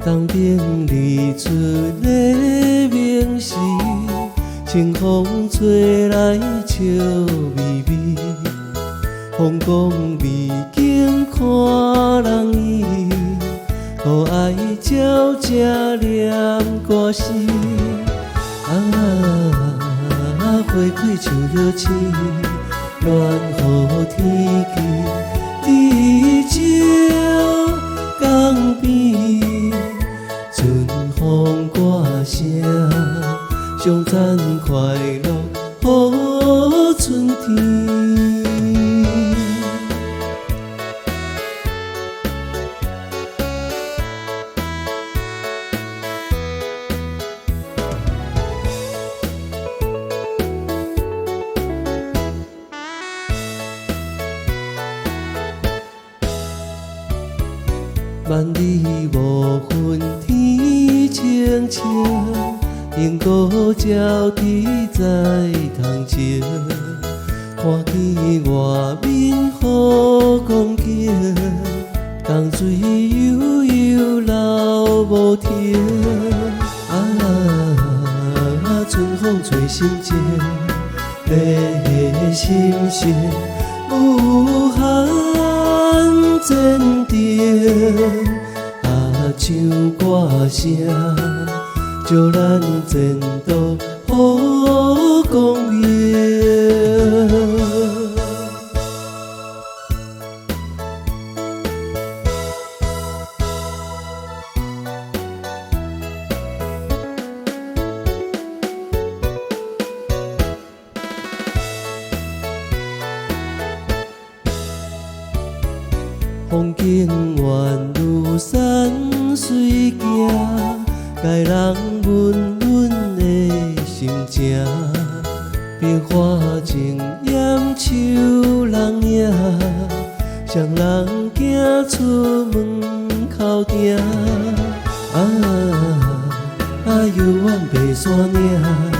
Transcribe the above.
东边日出的明时，清风吹来笑微微，风光美景看人意，互爱鸟才念歌词。花开像落星，恋予天气，地照江边，春风歌声，上赞快乐予春天。万里无云天清清，因果鸟啼在窗前。看见外面好光景，江水悠悠流无停。春风吹心间，你的心声有限坚定。唱歌声，祝咱前途好光明。风景远如山水行，介人温温的心情。变化情艳秋人影，双人行出门口埕。遥远白山岭。